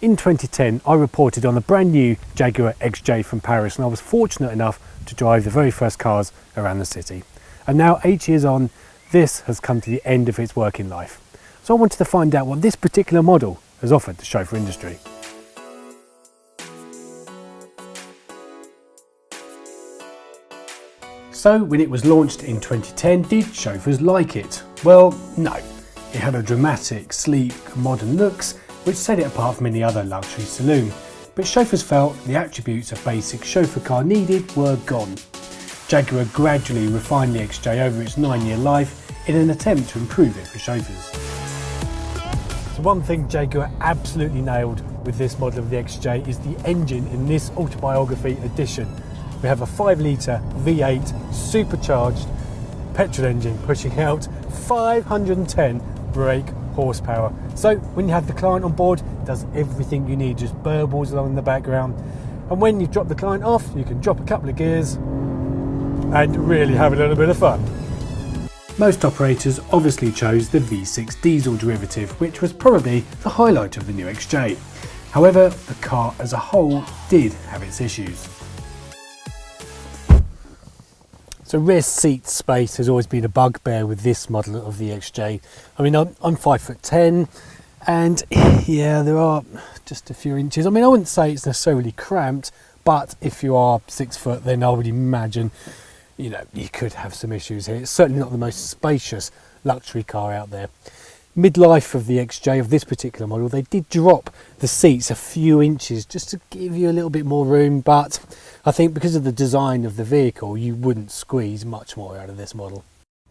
In 2010, I reported on the brand new Jaguar XJ from Paris, and I was fortunate enough to drive the very first cars around the city. And now, 8 years on, this has come to the end of its working life. So I wanted to find out what this particular model has offered the chauffeur industry. So when it was launched in 2010, did chauffeurs like it? Well, no. It had a dramatic, sleek, modern looks, which set it apart from any other luxury saloon. But chauffeurs felt the attributes a basic chauffeur car needed were gone. Jaguar gradually refined the XJ over its 9-year life in an attempt to improve it for chauffeurs. So one thing Jaguar absolutely nailed with this model of the XJ is the engine in this Autobiography edition. We have a 5-litre V8 supercharged petrol engine pushing out 510 brake horsepower. So when you have the client on board, it does everything you need, just burbles along in the background. And when you drop the client off, you can drop a couple of gears and really have a little bit of fun. Most operators obviously chose the V6 diesel derivative, which was probably the highlight of the new XJ. However, the car as a whole did have its issues. So rear seat space has always been a bugbear with this model of the XJ. I mean, I'm 5'10", and yeah, there are just a few inches. I mean, I wouldn't say it's necessarily cramped, but if you are 6 foot, then I would imagine, you know, you could have some issues here. It's certainly not the most spacious luxury car out there. Midlife of the XJ, of this particular model, they did drop the seats a few inches just to give you a little bit more room, but I think because of the design of the vehicle, you wouldn't squeeze much more out of this model.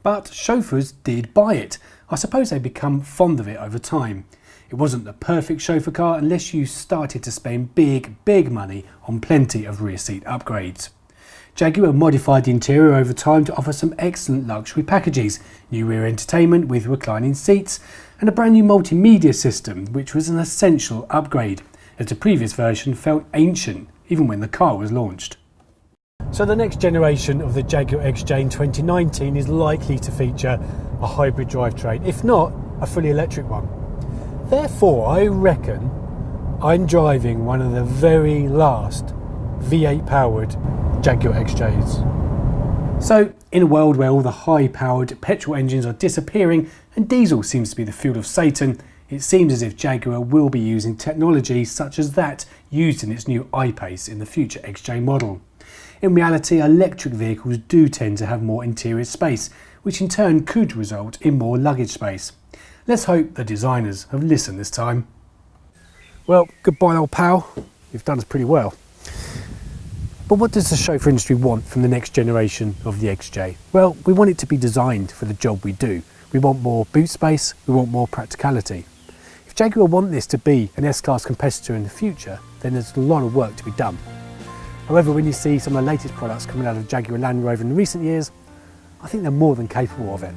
But chauffeurs did buy it. I suppose they become fond of it over time. It wasn't the perfect chauffeur car unless you started to spend big money on plenty of rear seat upgrades. Jaguar modified the interior over time to offer some excellent luxury packages, new rear entertainment with reclining seats, and a brand new multimedia system, which was an essential upgrade, as the previous version felt ancient even when the car was launched. So the next generation of the Jaguar XJ in 2019 is likely to feature a hybrid drivetrain, if not a fully electric one. Therefore, I reckon I'm driving one of the very last V8 powered Jaguar XJs. So in a world where all the high powered petrol engines are disappearing and diesel seems to be the fuel of Satan, it seems as if Jaguar will be using technology such as that used in its new I-Pace in the future XJ model. In reality, electric vehicles do tend to have more interior space, which in turn could result in more luggage space. Let's hope the designers have listened this time. Well, goodbye old pal, you've done us pretty well. But what does the chauffeur industry want from the next generation of the XJ? Well, we want it to be designed for the job we do. We want more boot space, we want more practicality. If Jaguar want this to be an S-Class competitor in the future, then there's a lot of work to be done. However, when you see some of the latest products coming out of Jaguar Land Rover in recent years, I think they're more than capable of it.